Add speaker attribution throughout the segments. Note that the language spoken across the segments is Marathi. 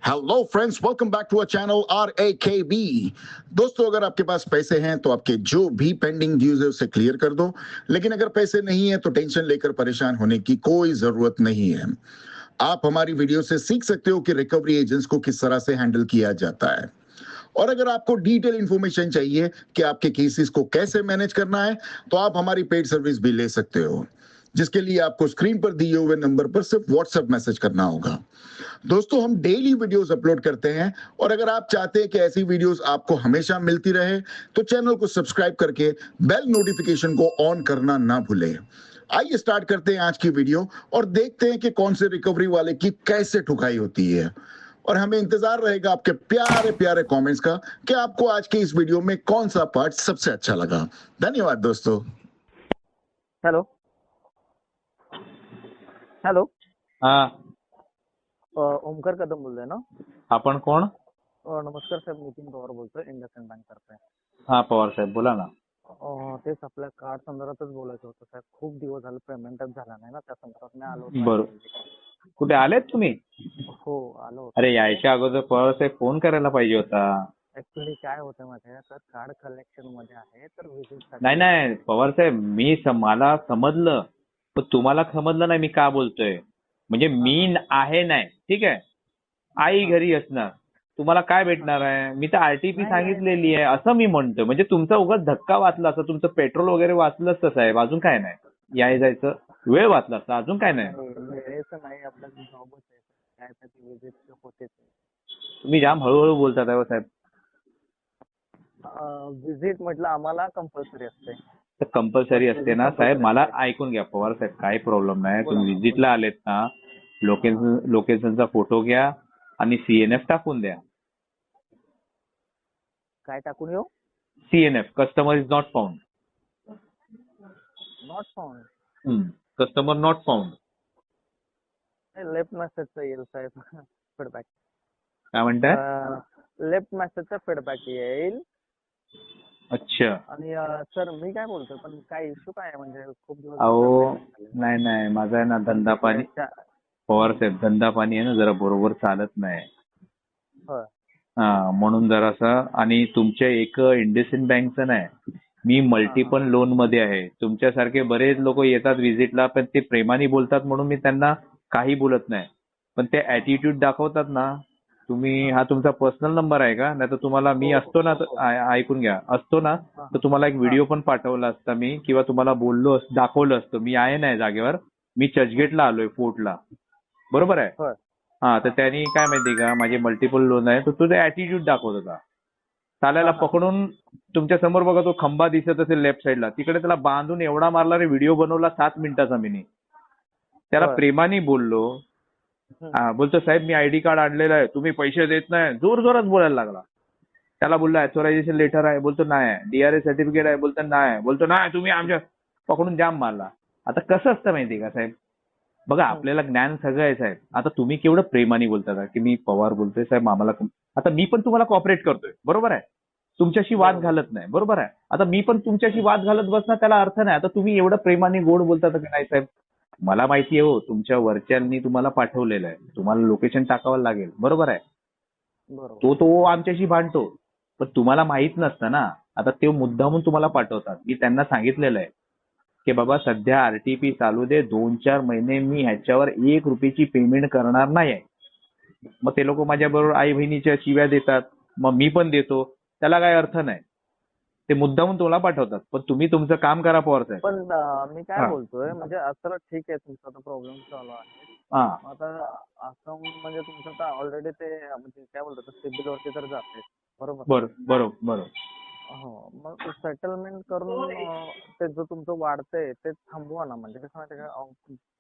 Speaker 1: Hello friends, welcome back to our channel RAKB। दोस्तों, अगर आपके पास पैसे हैं तो आपके जो भी पेंडिंग ड्यूज है उसे क्लियर कर दो। लेकिन अगर पैसे नहीं है तो टेंशन लेकर परेशान होने की कोई जरूरत नहीं है। आप हमारी वीडियो से सीख सकते हो कि रिकवरी एजेंट्स को किस तरह से हैंडल किया जाता है। और अगर आपको डिटेल इंफॉर्मेशन चाहिए कि आपके केसेस को कैसे मैनेज करना है तो आप हमारी पेड सर्विस भी ले सकते हो, जिसके लिए आपको स्क्रीन पर दिए हुए नंबर पर सिर्फ व्हाट्सएप मैसेज करना होगा। दोस्तों, हम डेली वीडियोस अपलोड करते हैं और अगर आप चाहते हैं कि ऐसी वीडियोस आपको हमेशा मिलती रहे तो चैनल को सब्सक्राइब करके बेल नोटिफिकेशन को ऑन करना ना भूलें। आइए स्टार्ट करते हैं आज की वीडियो और देखते हैं कि कौन से रिकवरी वाले की कैसे ठुकाई होती है। और हमें इंतजार रहेगा आपके प्यारे प्यारे कमेंट्स का कि आपको आज के इस वीडियो में कौन सा पार्ट सबसे अच्छा लगा। धन्यवाद दोस्तों।
Speaker 2: हॅलो हॅलो
Speaker 3: हा,
Speaker 2: ओमकार कदम बोलतोय ना?
Speaker 3: आपण कोण?
Speaker 2: नमस्कार साहेब, नितीन पवार बोलतोय, इंडसइंड बँक तर्फे.
Speaker 3: हा, पवार साहेब बोला ना.
Speaker 2: तेच आपल्या कार्ड संदर्भातच बोलायचं होतं साहेब. खूप दिवस झाले पेमेंटच झाला नाही ना, त्या संदर्भात मी आलो होतो.
Speaker 3: बरोबर. कुठे आलेत तुम्ही?
Speaker 2: हो, आलो होतो.
Speaker 3: अरे यायच्या अगोदर पवार साहेब फोन करायला पाहिजे होता.
Speaker 2: ऍक्च्युली काय होतं माहिती आहे, तर कार्ड कलेक्शन मध्ये आहे, तर विजिट
Speaker 3: नाही पवार साहेब, मला समजलं, पण तुम्हाला समजलं नाही मी का बोलतोय. म्हणजे मी आहे नाही, ठीक आहे, आई घरी असणार, तुम्हाला काय भेटणार आहे. मी तर आरटीपी सांगितलेली आहे असं मी म्हणतोय. म्हणजे तुमचा उगाच धक्का वाचला असता, तुमचं पेट्रोल वगैरे वाचलं असतं साहेब, अजून काय नाही. याय जायचं वेळ वाचला असता, अजून काय नाही.
Speaker 2: वेळेचं नाही, आपला जॉबच आहे, काय त्याची विजिट होतेच.
Speaker 3: तुम्ही जाम हळूहळू बोलतात आहे साहेब.
Speaker 2: विजिट म्हटलं आम्हाला कंपल्सरी असते.
Speaker 3: तर कंपल्सरी असते ना साहेब. मला ऐकून घ्या पवार साहेब, काही प्रॉब्लेम नाही. तुम्ही व्हिजिटला आलेत ना, लोकेशनचा फोटो घ्या आणि CNF टाकून द्या.
Speaker 2: काय टाकून येऊ?
Speaker 3: CNF, customer is not found.
Speaker 2: Not found.
Speaker 3: Customer not found.
Speaker 2: Left मेसेजचा येईल साहेब फीडबॅक.
Speaker 3: काय म्हणताय?
Speaker 2: लेफ्ट मेसेजचा फीडबॅक येईल.
Speaker 3: अच्छा.
Speaker 2: आणि सर मी काय बोलतोय, पण काय इश्यू काय आहे म्हणजे खूप दिवस.
Speaker 3: अहो नाही, माझा आहे ना धंदा पाणी, पवार साहेब धंदा पाणी आहे ना जरा बरोबर चालत नाही. हा, म्हणून जरासं. आणि तुमच्या एक इंडसइंड बँकचं नाही, मी मल्टिपल लोन मध्ये आहे. तुमच्यासारखे बरेच लोक येतात व्हिजिटला, पण ते प्रेमाने बोलतात म्हणून मी त्यांना काही बोलत नाही. पण ते ऍटिट्यूड दाखवतात ना. तुम्ही, हा तुमचा पर्सनल नंबर आहे का? नाही तर तुम्हाला मी असतो ना, ऐकून घ्या, असतो ना तर तुम्हाला एक व्हिडिओ पण पाठवला असता मी, किंवा तुम्हाला दाखवलं असतं. मी आहे नाही जागेवर, मी चर्चगेटला आलोय, फोर्टला. बरोबर आहे. हा, तर त्यांनी काय माहिती का, माझे मल्टिपल लोन आहे, तर तो ऍटिट्यूड दाखवत होता. चालायला पकडून तुमच्या समोर बघा, तो खंबा दिसत असेल लेफ्ट साईडला, तिकडे त्याला बांधून एवढा मारला रे. व्हिडिओ बनवला 7 मिनिटाचा मी. त्याला प्रेमाने बोललो. हा, बोलतो साहेब मी ID कार्ड आणलेलं आहे, तुम्ही पैसे देत नाही, जोर जोरात बोलायला लागला. त्याला बोलला ऍथोरायझेशन लेटर आहे, बोलतो नाही. DRA सर्टिफिकेट आहे, बोलतो नाही. बोलतो नाही, तुम्ही आमच्या, पकडून जाम मारला. आता कसं असतं माहिती का साहेब, बघा आपल्याला ज्ञान सगळं आहे साहेब. आता तुम्ही केवढं प्रेमाने बोलता की मी पवार बोलतोय साहेब, आम्हाला. आता मी पण तुम्हाला कॉपरेट करतोय, बरोबर आहे, तुमच्याशी वाद घालत नाही, बरोबर आहे. आता मी पण तुमच्याशी वाद घालत बसणार, त्याला अर्थ नाही. आता तुम्ही एवढं प्रेमाने गोड बोलतात की नाही साहेब, मला माहिती आहे हो, तुमच्या वरच्यांनी तुम्हाला पाठवलेलं आहे, तुम्हाला लोकेशन टाकावं लागेल, बरोबर आहे. तो आमच्याशी भांडतो, पण तुम्हाला माहित नसतं ना. आता ते मुद्दामून तुम्हाला पाठवतात. मी त्यांना सांगितलेलं आहे की बाबा सध्या RTP चालू दे, 2-4 महिने मी ह्याच्यावर 1 रुपयाची पेमेंट करणार नाही आहे. मग ते लोक माझ्या बरोबर आई बहिणीच्या शिव्या देतात, मग मी पण देतो, त्याला काय अर्थ नाही. ते मुद्दामून तुम्हाला पाठवतात. पण तुम्ही तुमचं काम करा पवार साहेब.
Speaker 2: पण मी काय बोलतोय, म्हणजे असं ठीक आहे, तुमचा प्रॉब्लेम चालू आहे. आता असं म्हणजे तुमचं तर ऑलरेडी ते म्हणजे काय बोलतात सिबिल वरती तर जाते, बरोबर.
Speaker 3: बरोबर.
Speaker 2: हो, मग सेटलमेंट करून ते जो तुमचं वाढतंय ते थांबवा ना. म्हणजे कसं माहिती का,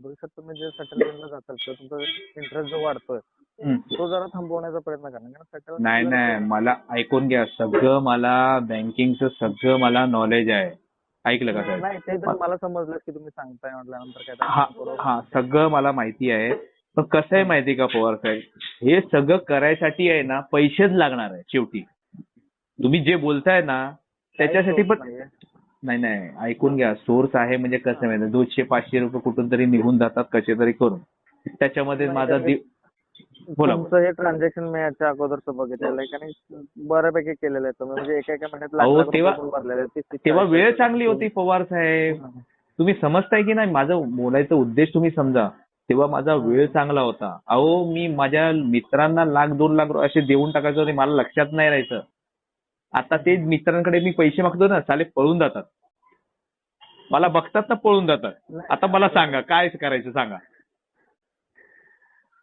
Speaker 2: भविष्यात तुम्ही जे सेटलमेंटला जाताल तर तुमचा इंटरेस्ट जो वाढतोय तो जरा थांबवण्याचा प्रयत्न करा.
Speaker 3: नाही, मला ऐकून घ्या, सगळं मला बँकिंगचं सगळं मला नॉलेज आहे. ऐकलं का साहेब?
Speaker 2: नाही, ते तर मला समजलं की तुम्ही सांगताय म्हटल्यानंतर काय.
Speaker 3: हा, सगळं मला माहिती आहे. पण कसं आहे माहिती का पवार साहेब, हे सगळं करायसाठी आहे ना पैसेच लागणार आहे शेवटी. तुम्ही जे बोलताय ना त्याच्यासाठी पण नाही, ऐकून घ्या. सोर्स आहे म्हणजे कसं माहिती, 200-500 रुपये कुठून तरी निघून जातात कसे तरी करून. त्याच्यामध्ये माझा बोला.
Speaker 2: तुमचं हे ट्रान्झॅक्शन मी याच्या अगोदरचं बघितलेलं आहे आणि बऱ्यापैकी केलेलं आहे तुम्ही, म्हणजे एका महिन्यात लाख
Speaker 3: अहो,
Speaker 2: लाख रुपये
Speaker 3: तेव्हा-
Speaker 2: पण भरलेले आहेत. 30-40
Speaker 3: तेव्हा वेळ चांगली होती पवार साहेब. तुम्ही समजताय की नाही माझं बोलायचा उद्देश तुम्ही समजा. तेव्हा माझा वेळ चांगला होता. अहो, मी माझ्या मित्रांना 1,00,000-2,00,000 असे देऊन टाकायचं होते, मला लक्षात नाही राहायचं. आता ते मित्रांकडे मी पैसे मागतो ना, साले पळून जातात. मला बघतात ना, पळून जातात. आता मला सांगा काय करायचं सांगा.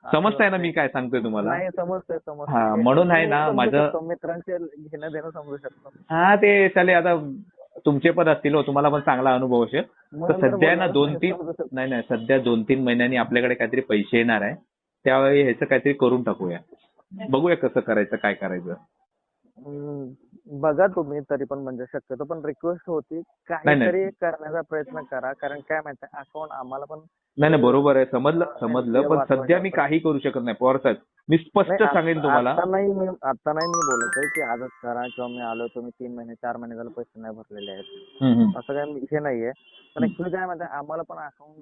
Speaker 3: समजताय ना मी काय सांगतोय तुम्हाला?
Speaker 2: नाही, समजतंय
Speaker 3: हा, म्हणून आहे ना, माझं-
Speaker 2: मित्रांचे घेणं देणं समजू शकतो.
Speaker 3: हा, ते चालेल. आता तुमचे पण असतील हो, तुम्हाला पण चांगला अनुभव असेल. तर
Speaker 2: म्हणून तर
Speaker 3: सध्या ना
Speaker 2: बोललो,
Speaker 3: 2-3
Speaker 2: समजू शकतो.
Speaker 3: नाही सध्या 2-3 महिन्यांनी आपल्याकडे काहीतरी पैसे येणार आहे. त्यावेळी ह्याचं काहीतरी करून टाकूया. बघूया कसं करायचं, काय करायचं.
Speaker 2: बघा तुम्ही तरी पण, म्हणजे शक्यतो पण रिक्वेस्ट होती काहीतरी करण्याचा प्रयत्न करा, कारण काय माहिती अकाउंट आम्हाला पण
Speaker 3: नाही बरोबर आहे, समजलं. पण सध्या मी काही करू शकत नाही पवार साहेब. मी स्पष्ट सांगेन तुम्हाला.
Speaker 2: आता नाही मी बोलत आहे की आजच करा किंवा मी आलो तुम्ही 3 महिने 4 महिने झाले पैसे नाही भरलेले आहेत, असं काय हे नाहीये. पण ऍक्च्युली काय माहिती आम्हाला पण अकाउंट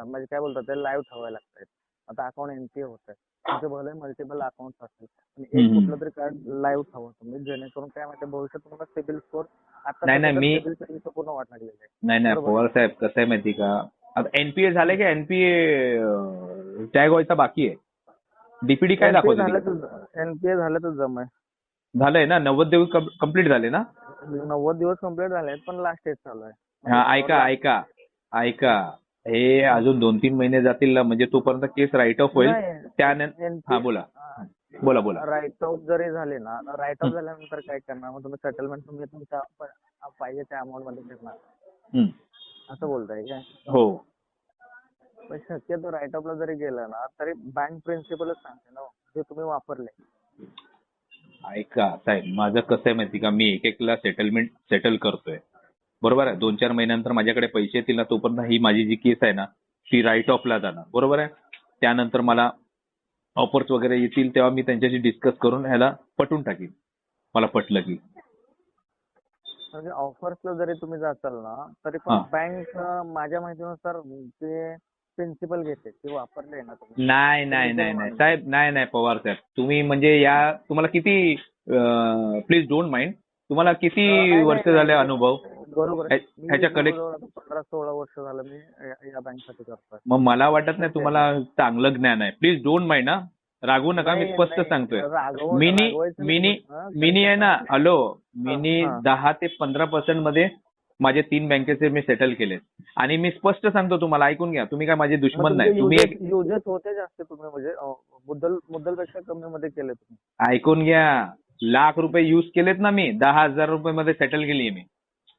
Speaker 2: म्हणजे काय बोलतात ते लाईव्ह ठेवायला लागतात. आता अकाउंट एनपी होत आहे, तुमचे भले मल्टिपल अकाउंट असतील पण एक कुठलं तरी कार्ड लाईव्ह ठेवा तुम्ही, जेणेकरून काय माहिती भविष्यात तुम्हाला सिबिल स्कोर आता
Speaker 3: नाही,
Speaker 2: सिबिल पूर्ण वाट लागलेलं आहे.
Speaker 3: नाही पवार साहेब, कसं आहे माहिती का, आता एनपीए झाले की एनपीए टॅग व्हायचा बाकी आहे. डीपीडी काय दाखवते?
Speaker 2: एनपीए झालं तर जम आहे.
Speaker 3: झालंय ना, 90 दिवस कम्प्लीट झाले ना.
Speaker 2: 90 दिवस कम्प्लीट झाले आहेत, पण लास्ट स्टेज चालू आहे.
Speaker 3: हा, ऐका हे अजून 2-3 महिने जातील ना, म्हणजे तोपर्यंत केस राईट ऑफ होईल. त्यानंतर हा, बोला.
Speaker 2: राईट ऑफ जरी झाले ना, राईट ऑफ झाल्यानंतर काय करणार, मग तुम्ही सेटलमेंट तुम्ही तुमच्या पाहिजे त्या अमाऊंट मध्ये करणार असं बोलताय काय?
Speaker 3: हो.
Speaker 2: पण शक्यतो राईट ऑफला जरी गेलं ना तरी बँक प्रिन्सिपलच सांगते ना जे तुम्ही वापरले.
Speaker 3: ऐका साहेब, माझं कसं आहे माहिती का, मी एक सेटल करतोय, बरोबर आहे. 2-4 महिन्यानंतर माझ्याकडे पैसे येतील ना, तोपर्यंत ही माझी जी केस आहे ना ती राईट ऑफला जाणार, बरोबर आहे. त्यानंतर मला ऑफर्स वगैरे येतील तेव्हा मी त्यांच्याशी डिस्कस करून ह्याला पटवून टाकीन, मला पटलं की.
Speaker 2: म्हणजे ऑफर्सला जरी तुम्ही जाताल ना तरी पण बँक माझ्या माहितीनुसार ते प्रिन्सिपल घेते ते वापरले ना तुम्ही.
Speaker 3: नाही साहेब, नाही पवार साहेब, तुम्ही म्हणजे तुम्हाला किती, प्लीज डोंट माइंड, तुम्हाला किती वर्ष झाले अनुभव?
Speaker 2: बरोबर.
Speaker 3: ह्याच्या
Speaker 2: 15-16 वर्ष झालं मी या बँकसाठी करतोय.
Speaker 3: मग मला वाटत नाही तुम्हाला चांगलं ज्ञान आहे. प्लीज डोंट माइंड, हा, रागवू नका. मी स्पष्ट सांगतोय. मिनी आहे ना, हॅलो, मिनी 10 ते 15% मध्ये माझे 3 बँकेचे मी सेटल केले आणि मी स्पष्ट सांगतो तुम्हाला, ऐकून घ्या. तुम्ही काय माझे दुश्मन नाही. तुम्ही
Speaker 2: युजेस होते जास्त, तुम्ही म्हणजे मुद्दलपेक्षा कमी मध्ये केले तुम्ही.
Speaker 3: ऐकून घ्या, ₹1,00,000 युज केलेत ना मी, ₹10,000 मध्ये सेटल केली मी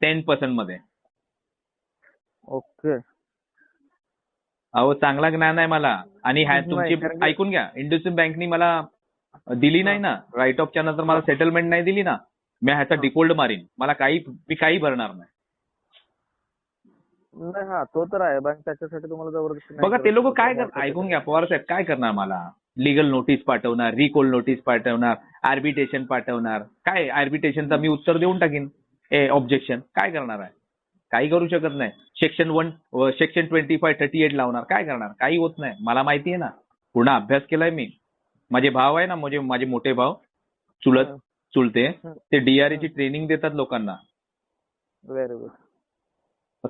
Speaker 3: 10% मध्ये.
Speaker 2: ओके.
Speaker 3: अहो, चांगला ज्ञान आहे मला. आणि तुमची ऐकून घ्या, इंडसइंड बँकनी मला दिली नाही ना, राईट ऑफच्या नंतर मला सेटलमेंट नाही दिली ना, मी ह्याचा डिफॉल्ट मारीन. मी काही भरणार नाही.
Speaker 2: नाही, हा तो तर आहे. बँक त्याच्यासाठी तुम्हाला जबरदस्ती
Speaker 3: बघा ते लोक काय करणार, ऐकून घ्या पवार साहेब, काय करणार, मला लिगल नोटीस पाठवणार, रिकॉल नोटीस पाठवणार, आर्बिट्रेशन पाठवणार. काय आर्बिट्रेशनचा मी उत्तर देऊन टाकीन, ऑब्जेक्शन. काय करणार आहे? काही करू शकत नाही. सेक्शन 2538 लावणार. काय करणार? काही होत नाही. मला माहिती आहे ना, पूर्ण अभ्यास केलाय मी. माझे भाव आहे ना, म्हणजे माझे मोठे भाव, चुलते, ते DRA ची ट्रेनिंग देतात लोकांना.
Speaker 2: Very good.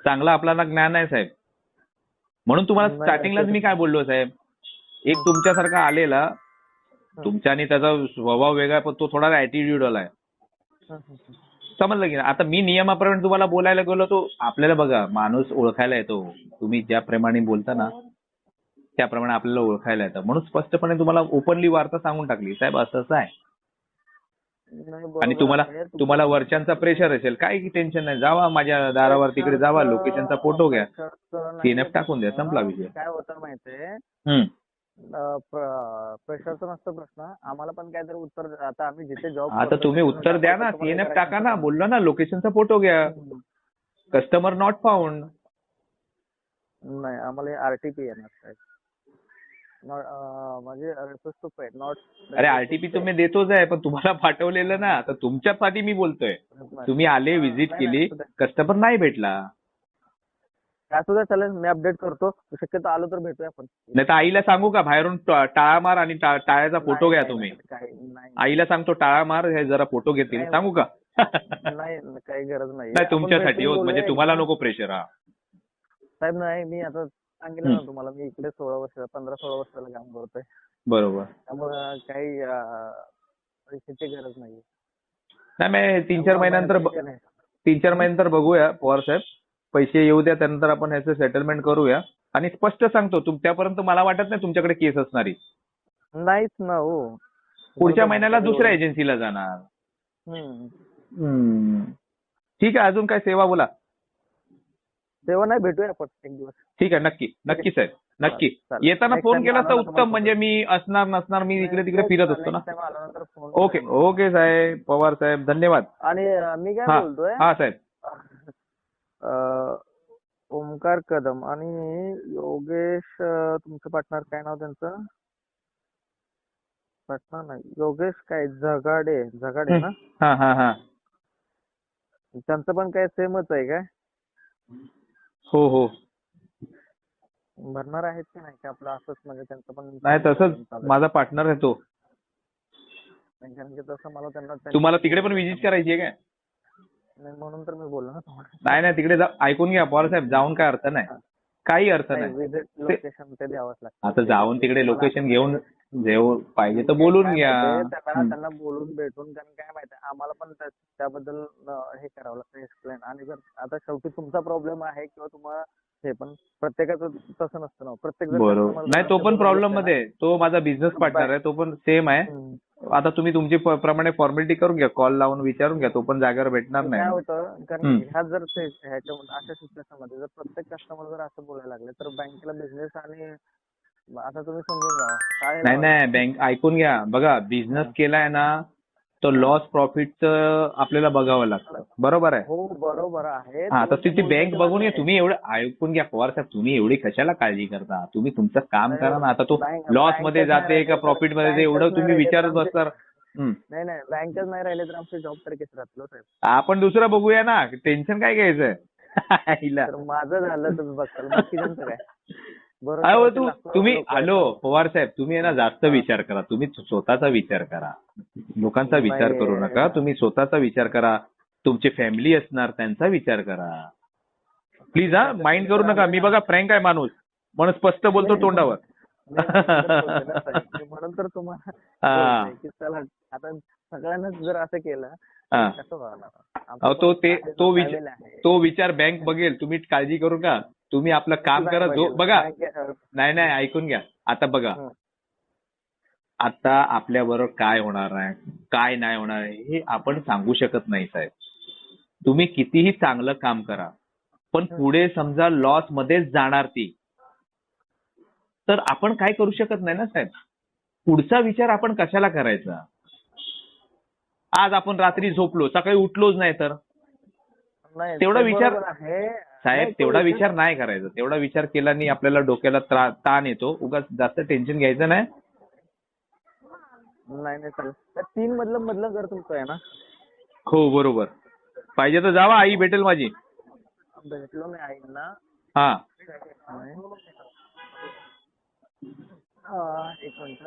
Speaker 3: चांगलं आपल्याला ज्ञान आहे साहेब. म्हणून तुम्हाला स्टार्टिंगलाच मी काय बोललो साहेब, एक तुमच्यासारखा आलेला, तुमच्या आणि त्याचा स्वभाव वेगळा, पण तो थोडा ऍटिट्यूड आलाय. समजलं की. आता मी नियमाप्रमाणे तुम्हाला बोलायला गेलो, तो आपल्याला बघा माणूस ओळखायला येतो. तुम्ही ज्याप्रमाणे बोलता ना त्याप्रमाणे आपल्याला ओळखायला येतं. म्हणून स्पष्टपणे तुम्हाला ओपनली वार्ता सांगून टाकली, साहेब असं आहे. आणि तुम्हाला वरच्यांचा प्रेशर असेल, काही टेन्शन नाही, जावा माझ्या दारावर, तिकडे जावा, लोकेशनचा फोटो घ्या, CNF टाकून द्या, संपला विषय.
Speaker 2: काय होतं माहितीये, प्रेशरचा नसतो प्रश्न, आम्हाला पण काहीतरी उत्तर. आता आम्ही जिथे जॉब,
Speaker 3: आता तुम्ही उत्तर द्या ना, CNF टाका ना, बोललो ना, लोकेशनचा फोटो घ्या, कस्टमर नॉट फाउंड.
Speaker 2: नाही, आम्हाला RTP येणार म्हणजे रिक्वेस्ट टू पे नॉट.
Speaker 3: अरे RTP तुम्ही देतोच आहे, पण तुम्हाला पाठवलेलं ना, तर तुमच्यासाठी मी बोलतोय. तुम्ही आले, व्हिजिट केली, कस्टमर नाही भेटला.
Speaker 2: असू द्या, चालेल, मी अपडेट करतो. शक्यतो आलो तर भेटूया आपण.
Speaker 3: नाही तर आईला सांगू का बाहेरून टाळा मार आणि टाळ्याचा फोटो घ्या
Speaker 2: नाही,
Speaker 3: तुम्ही.
Speaker 2: नाही, काही नाही.
Speaker 3: आईला सांगतो टाळा मार, हे जरा फोटो घेतील,
Speaker 2: नाही,
Speaker 3: सांगू का?
Speaker 2: नाही, काही गरज नाही.
Speaker 3: नाही
Speaker 2: आपण
Speaker 3: तुमच्यासाठी
Speaker 2: भेटून
Speaker 3: हो,
Speaker 2: बोलूया
Speaker 3: म्हणजे तुम्हाला
Speaker 2: एकदा.
Speaker 3: नको प्रेशर. हा
Speaker 2: साहेब नाही, मी आता सांगितलं ना तुम्हाला, मी इकडे 15-16 वर्षाला काम करतोय.
Speaker 3: बरोबर.
Speaker 2: त्यामुळं काही पैशाची गरज नाही.
Speaker 3: नाही मी 3-4 महिन्यानंतर 3-4 महिन्यानंतर बघूया पवार साहेब. पैसे येऊ द्या, त्यानंतर आपण ह्याचं सेटलमेंट करूया. आणि स्पष्ट सांगतो त्यापर्यंत मला वाटत नाही तुमच्याकडे केस असणारी.
Speaker 2: नाहीच ना हो.
Speaker 3: पुढच्या महिन्याला दुसऱ्या एजन्सीला जाणार. ठीक आहे, अजून काय सेवा बोला.
Speaker 2: तेव्हा नाही, भेटूया आपण एक दिवस.
Speaker 3: ठीक आहे, नक्की नक्की साहेब, नक्की.
Speaker 2: चालेल.
Speaker 3: येताना
Speaker 2: Next
Speaker 3: फोन
Speaker 2: time
Speaker 3: केला तर
Speaker 2: आलो ना
Speaker 3: उत्तम,
Speaker 2: तुम्हाला
Speaker 3: म्हणजे मी असणार नसणार, मी इकडे तिकडे फिरत असतो ना.
Speaker 2: Next time आल्यानंतर फोन
Speaker 3: ओके ओके साहेब, पवार साहेब, धन्यवाद.
Speaker 2: आणि मी काय
Speaker 3: हा
Speaker 2: बोलतोय,
Speaker 3: हा साहेब.
Speaker 2: ओमकार कदम आणि योगेश, तुमचं पार्टनर काय नाव त्यांचं? पार्टनर नाही, योगेश काय झगाडे ना?
Speaker 3: हा हा हा.
Speaker 2: त्यांचं पण काय सेमच आहे काय?
Speaker 3: हो हो.
Speaker 2: भरणार आहेत की नाही का आपलं असंच, म्हणजे त्यांचं पण?
Speaker 3: नाही तसंच माझा पार्टनर आहे तो.
Speaker 2: कारण की तसं मला त्यांना
Speaker 3: तुम्हाला तिकडे पण व्हिजिट करायची आहे काय?
Speaker 2: नाही, म्हणून तर मी बोललो ना तुम्हाला.
Speaker 3: नाही नाही, तिकडे ऐकून घ्या पवार साहेब, जाऊन काय अर्थ नाही, काही अर्थ नाही.
Speaker 2: विजिट लोकेशन ते द्यावंच लागतं.
Speaker 3: आता जाऊन तिकडे लोकेशन घेऊन जेव्हा पाहिजे तर बोलून घ्या.
Speaker 2: त्यांना बोलून भेटून, कारण काय माहिती आम्हाला पण त्याबद्दल हे करावं लागतं, एक्सप्लेन. आणि जर आता शेवटी तुमचा प्रॉब्लेम आहे किंवा तुम्हाला हे, पण प्रत्येकाचं तसं नसतं ना. प्रत्येक
Speaker 3: बरोबर. नाही तो पण प्रॉब्लेम मध्ये, तो माझा बिझनेस पार्टनर आहे, तो पण सेम आहे. आता तुम्ही तुमची प्रमाणे फॉर्मॅलिटी करून घ्या, कॉल लावून विचारून घ्या, तो पण जागेवर भेटणार
Speaker 2: काय
Speaker 3: नाही.
Speaker 2: होतं, कारण ह्या जर ह्याच्या अशा सिच्युएशन मध्ये जर प्रत्येक कस्टमर जर असं बोलायला लागले तर बँकेला बिझनेस, आणि आता तुम्ही समजून जावा काय.
Speaker 3: नाही नाही, बँक ऐकून घ्या, बघा बिझनेस केलाय ना, तो लॉस प्रॉफिटचं आपल्याला बघावं लागतं. बरोबर आहे.
Speaker 2: हो बरोबर आहे.
Speaker 3: हा, तर ती बँक बघून घ्या. तुम्ही एवढं ऐकून घ्या पवार साहेब, तुम्ही एवढी कशाला काळजी करता? तुम्ही तुमचं काम करा ना. आता तो लॉस मध्ये जाते का प्रॉफिट मध्ये जाते, एवढं तुम्ही विचारत बसणार.
Speaker 2: नाही नाही, बँकच नाही राहिले तर आमचे जॉब तर किती राहतील साहेब.
Speaker 3: आपण दुसरं बघूया ना, टेन्शन काय घ्यायचंय.
Speaker 2: तर माझं झालं तुम्ही बघताल, बाकीच्यांचं काय?
Speaker 3: अहो तुम्ही हॅलो पवार साहेब, तुम्ही ना जास्त विचार करा. तुम्ही स्वतःचा विचार करा, लोकांचा विचार करू नका. तुम्ही स्वतःचा विचार करा. तुमची फॅमिली असणार, त्यांचा विचार करा प्लीज. हा, माइंड करू नका. मी बघा फ्रँक आहे माणूस, म्हणून स्पष्ट बोलतो तोंडावर.
Speaker 2: म्हणून तर तुम्हाला की चला, आता सगळ्यांनाच जर असं केलं कसं होणार?
Speaker 3: तो विचार बँक बघेल. तुम्ही काळजी करू नका. तुम्ही आपलं काम करा. बघा, नाही नाही, ऐकून घ्या. आता बघा, आता आपल्याबरोबर काय होणार आहे, काय नाही होणार आहे, हे आपण सांगू शकत नाही साहेब. तुम्ही कितीही चांगलं काम करा, पण पुढे समजा लॉस मध्येच जाणार ती, तर आपण काय करू शकत नाही ना साहेब. पुढचा विचार आपण कशाला करायचा? आज आपण रात्री झोपलो, सकाळी उठलोच नाही तर तेवढा विचार साहेब, तेवढा विचार नाही करायचा. तेवढा विचार केल्याने आपल्याला डोक्याला ताण येतो. उगाच जास्त टेन्शन घ्यायचं नाही.
Speaker 2: नाही नाही, चालेल. 3 मधलं घर तुमचं आहे ना?
Speaker 3: हो बरोबर. पाहिजे तर जावा, आई भेटेल माझी.
Speaker 2: भेटलो नाही आईंना.
Speaker 3: हा,
Speaker 2: एक मिनिट.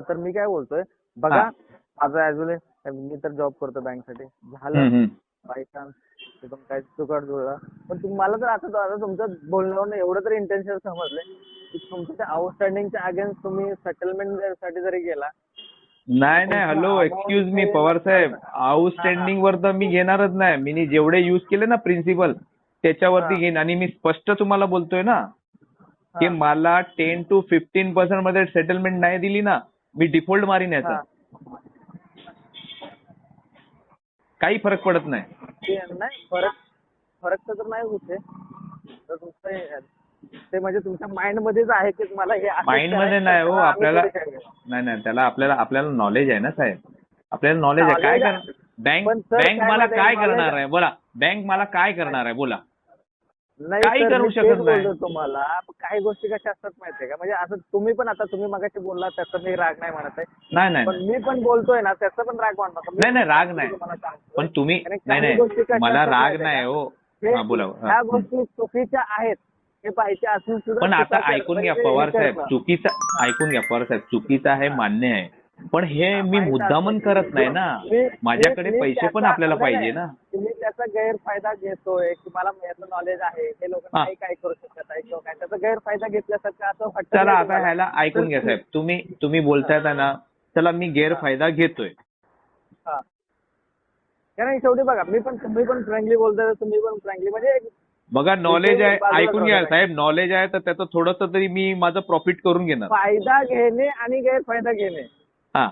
Speaker 2: तर मी काय बोलतोय, बघा माझं ऍक्च्युअली मी तर जॉब करतो बँकसाठी. झालं बाय चान्स तिथून काही चुकट जुळला, पण तुम्हाला तर आता तुमचं बोलण्यावर एवढं तरी इंटेन्शन समजलंय की तुमच्या आउटस्टँडिंगच्या अगेन्स्ट तुम्ही सेटलमेंट साठी जरी गेला.
Speaker 3: नाही नाही, हॅलो एक्सक्यूज मी पवार साहेब, आउटस्टँडिंग वर तर मी घेणारच नाही. मी जेवढे युज केले ना प्रिन्सिपल, त्याच्यावरती घेईन. आणि मी स्पष्ट तुम्हाला बोलतोय ना की मला 10 to 15% मध्ये सेटलमेंट नाही दिली ना, मी डिफॉल्ट मारीन. याचा काही फरक पडत नाही.
Speaker 2: फरक तर नाही होते. तर तुमचं ते म्हणजे तुमच्या माइंड मध्येच आहे की मला हे
Speaker 3: माइंड मध्ये नाही हो. आपल्याला नाही, त्याला आपल्याला नॉलेज आहे ना साहेब. आपल्याला नॉलेज आहे. काय करणार बँक मला काय करणार आहे बोला? बँक मला काय करणार आहे बोला? काही करू शकत नाही.
Speaker 2: तुम्हाला काही गोष्टी कशा असतात माहितीये का, म्हणजे असं तुम्ही मगाशी बोलला त्याचा मी राग नाही म्हणत आहे.
Speaker 3: नाही,
Speaker 2: पण मी पण बोलतोय ना त्याचा पण राग मानतो.
Speaker 3: नाही राग नाही, पण तुम्ही नाही मला राग नाही हो. हा, बोला. हा.
Speaker 2: ह्या गोष्टी चुकीच्या आहेत हे पाहिजे असून सुद्धा
Speaker 3: पण आता
Speaker 2: स्वतःच्या-
Speaker 3: ऐकून घ्या
Speaker 2: म्हणजे
Speaker 3: पवार
Speaker 2: हे
Speaker 3: साहेब,
Speaker 2: करणं.
Speaker 3: चुकीचं ऐकून घ्या पवार साहेब, चुकीचं आहे मान्य आहे, पण हे मी
Speaker 2: माहित
Speaker 3: मुद्दामन
Speaker 2: आहे.
Speaker 3: करत नाही ना. माझ्याकडे
Speaker 2: मी
Speaker 3: पैसे पण
Speaker 2: त्याचा-
Speaker 3: आपल्याला
Speaker 2: नाही,
Speaker 3: पाहिजे
Speaker 2: नाही.
Speaker 3: ना.
Speaker 2: तुम्ही त्याचा गैरफायदा घेतोय की मला याचं नॉलेज आहे हे लोक
Speaker 3: हा.
Speaker 2: नाही काय करू शकत आहे किंवा काय त्याचा गैरफायदा घेतल्यासारखं असं वाटतं
Speaker 3: चला
Speaker 2: नाही
Speaker 3: आता
Speaker 2: तुम्हाला?
Speaker 3: ह्याला ऐकून घ्या साहेब, तुम्ही बोलताय ना, चला मी गैरफायदा घेतोय.
Speaker 2: हा. कारण शेवटी बघा तुम्ही पण फ्रँकली बोलताय तुम्ही पण फ्रँकली म्हणजे
Speaker 3: बघा नॉलेज आहे,
Speaker 2: बाजूला
Speaker 3: ऐकून घ्या
Speaker 2: ठेवलं
Speaker 3: साहेब, नॉलेज आहे तर त्याचं थोडंसं तरी मी माझं प्रॉफिट करून घेणार.
Speaker 2: फायदा घेणे आणि गैरफायदा घेणे
Speaker 3: हा.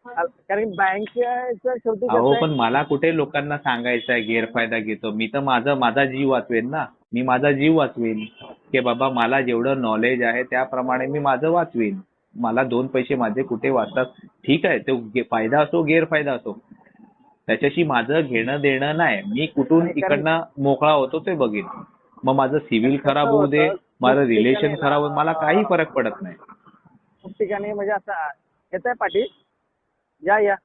Speaker 2: कारण बँकेचं शेवटी कसं
Speaker 3: अहो
Speaker 2: आहे,
Speaker 3: पण मला कुठे लोकांना सांगायचं आहे गैरफायदा घेतो. मी तर माझा जीव वाचवेन ना. मी माझा जीव वाचवेन की बाबा मला जेवढं नॉलेज आहे त्याप्रमाणे मी माझं वाचवेन. मला 2 पैसे माझे कुठे वाचतात ठीक आहे, तो फायदा असो गैरफायदा असो, त्याच्याशी माझं घेणं देणं नाही. मी कुठून इकडनं मोकळा होतो ते बघेन. मग माझं सिव्हिल खराब होऊ दे, माझं रिलेशन खराब होऊ दे, मला काही फरक पडत नाही.
Speaker 2: खूप ठिकाणी म्हणजे असं येत आहे पाटील या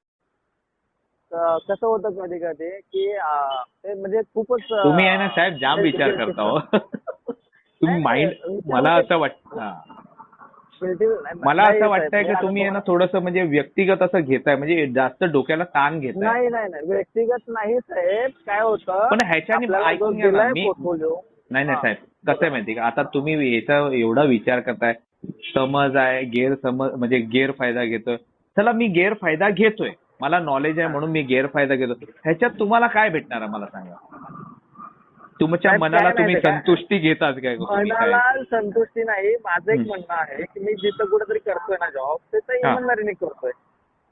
Speaker 2: कसं होतं कधी कधी की ते म्हणजे खूपच
Speaker 3: तुम्ही आहे ना साहेब जाम विचार करता हो. तुम्ही माइंड मला असं वाटतं मला असं वाटतंय की तुम्ही आहे ना थोडंसं म्हणजे व्यक्तिगत असं घेताय, म्हणजे जास्त डोक्याला ताण घेताय.
Speaker 2: नाही व्यक्तिगत नाही साहेब. काय होतं
Speaker 3: पण ह्याच्याने
Speaker 2: आपल्याला जो
Speaker 3: ऐकून घ्या ना,
Speaker 2: दिलाय
Speaker 3: मी
Speaker 2: पोर्टफोलिओ
Speaker 3: नाही साहेब, कसं आहे माहिती का, आता तुम्ही याचा एवढा विचार करताय, समज आहे गैरसमज म्हणजे गैरफायदा घेतोय. चला मी गैरफायदा घेतोय, मला नॉलेज आहे म्हणून मी गैरफायदा घेतो. ह्याच्यात तुम्हाला काय भेटणार आहे मला सांगा. तुमच्या
Speaker 2: साहेब,
Speaker 3: मनाला
Speaker 2: काय
Speaker 3: तुम्ही
Speaker 2: माहितीये का?
Speaker 3: संतुष्टी घेतात काय तुम्ही काय?
Speaker 2: मनाला संतुष्टी नाही. माझं एक म्हणणं आहे की मी जिथं कुठेतरी करतोय ना जॉब तिथं
Speaker 3: हा.
Speaker 2: इमानदारीने करतोय.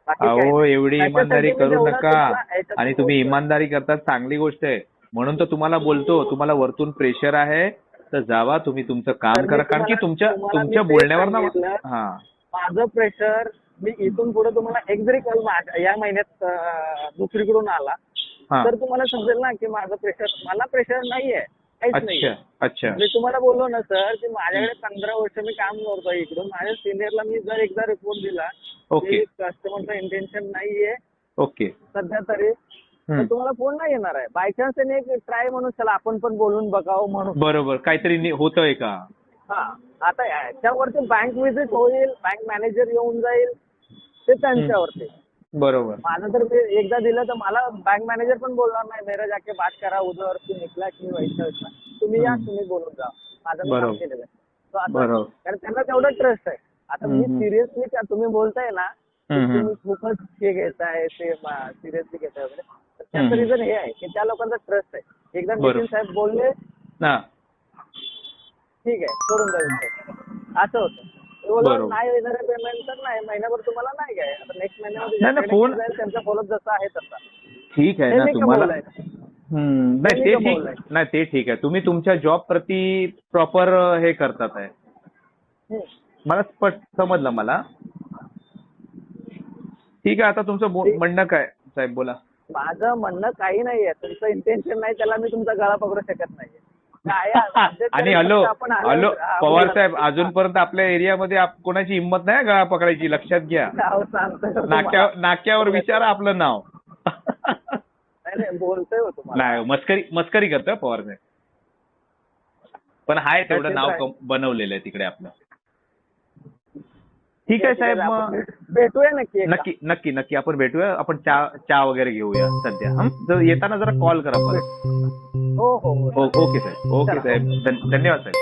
Speaker 2: बाकी काय
Speaker 3: अहो
Speaker 2: नाही.
Speaker 3: एवढी
Speaker 2: त्याच्यासाठी
Speaker 3: इमानदारी
Speaker 2: मी
Speaker 3: करू
Speaker 2: जेवढं
Speaker 3: नका.
Speaker 2: तुम्हाला याच्यात
Speaker 3: आणि तुम्ही
Speaker 2: बोलतोय.
Speaker 3: इमानदारी करतात चांगली गोष्ट आहे, म्हणून तर तुम्हाला बोलतो. तुम्हाला वरतून प्रेशर आहे तर जावा तुम्ही तुमचं काम
Speaker 2: तर मी
Speaker 3: करा, कारण की
Speaker 2: तुम्हाला
Speaker 3: तुमच्या
Speaker 2: मी तेच
Speaker 3: बोलण्यावर ना
Speaker 2: सांगितलं.
Speaker 3: हा
Speaker 2: माझं प्रेशर मी इथून पुढे तुम्हाला एक जरी कॉल या महिन्यात दुसरीकडून आला
Speaker 3: हा.
Speaker 2: तर तुम्हाला समजेल ना की माझं प्रेशर मला प्रेशर नाहीये काहीच नाहीये.
Speaker 3: अच्छा
Speaker 2: मी तुम्हाला बोललो ना सर की माझ्याकडे 15 वर्ष मी काम करतोय इकडून. माझ्या सिनियरला मी जर एकदा रिपोर्ट दिला
Speaker 3: ओके.
Speaker 2: की कस्टमरचं इंटेन्शन नाहीये
Speaker 3: ओके.
Speaker 2: सध्या तरी तर तुम्हाला फोन नाही येणार आहे. बाय चान्स त्याने एक ट्राय म्हणून चला आपण पण बोलून बघावं म्हणून.
Speaker 3: बरोबर, काहीतरी होतंय का.
Speaker 2: हा. आता याच्यावरती बँक व्हिजिट होईल, बँक मॅनेजर येऊन जाईल, ते त्यांच्यावरती.
Speaker 3: बरोबर.
Speaker 2: माझं तर मी एकदा दिलं तर मला बँक मॅनेजर पण बोलणार नाही मेरा जाके बात करा उधर की निकला की वैसा तुम्ही या तुम्ही बोलून जा. माझं मी काम
Speaker 3: बरोबर.
Speaker 2: केलेलं आहे. So आता
Speaker 3: बरोबर.
Speaker 2: कारण त्यांना तेवढं ट्रस्ट आहे. आता मी सिरियसली तुम्ही बोलताय ना की तुम्ही खूपच हे घेताय ते सिरियसली घेताय वगैरे तर त्याचं रिझन हे आहे की त्या लोकांचा ट्रस्ट आहे. एकदा
Speaker 3: बरोबर.
Speaker 2: नितीन साहेब बोलले
Speaker 3: हा.
Speaker 2: ठीक आहे सोडून द्या विषय. असं होतं.
Speaker 3: बरोबर.
Speaker 2: नाही येणार पेमेंट तर नाही महिन्याभर तुम्हाला नाही काय आता नेक्स्ट महिन्यामध्ये
Speaker 3: नाही,
Speaker 2: ज्याच्याकडे
Speaker 3: फोन-
Speaker 2: जाईल त्यांचा फॉलोअप जसा आहे तसा.
Speaker 3: ठीक आहे
Speaker 2: हे
Speaker 3: ना
Speaker 2: मी
Speaker 3: तुम्हाला.
Speaker 2: कमवलंय.
Speaker 3: नाही ते
Speaker 2: मी
Speaker 3: ठीक
Speaker 2: कमवलंय.
Speaker 3: नाही ते ठीक आहे. तुम्ही तुमच्या जॉब प्रती प्रॉपर हे करतात आहे. मला समजलं मला. ठीक आहे, आता तुमचं म्हणणं काय साहेब बोला.
Speaker 2: माझं म्हणणं काही नाहीये. तुमचं इंटेन्शन नाही त्याला मी तुमचा गळा पकडू शकत नाहीये. काय
Speaker 3: आणि हॅलो पवार साहेब, अजूनपर्यंत आपल्या एरियामध्ये कोणाची हिंमत नाही गळा पकडायची, लक्षात घ्या. नाक्यावर विचारा आपलं नाव.
Speaker 2: नाही बोलतोय हो तुम्हाला.
Speaker 3: नाही मस्करी करतोय पवार साहेब, पण हाय तेवढं नाव बनवलेलं आहे तिकडे आपलं. ठीक आहे साहेब, मग
Speaker 2: भेटूया नक्की एकदा.
Speaker 3: नक्की आपण भेटूया. आपण चहा वगैरे घेऊया सध्या. जर येताना जरा कॉल करा परत.
Speaker 2: हो
Speaker 3: ओके साहेब. धन्यवाद साहेब.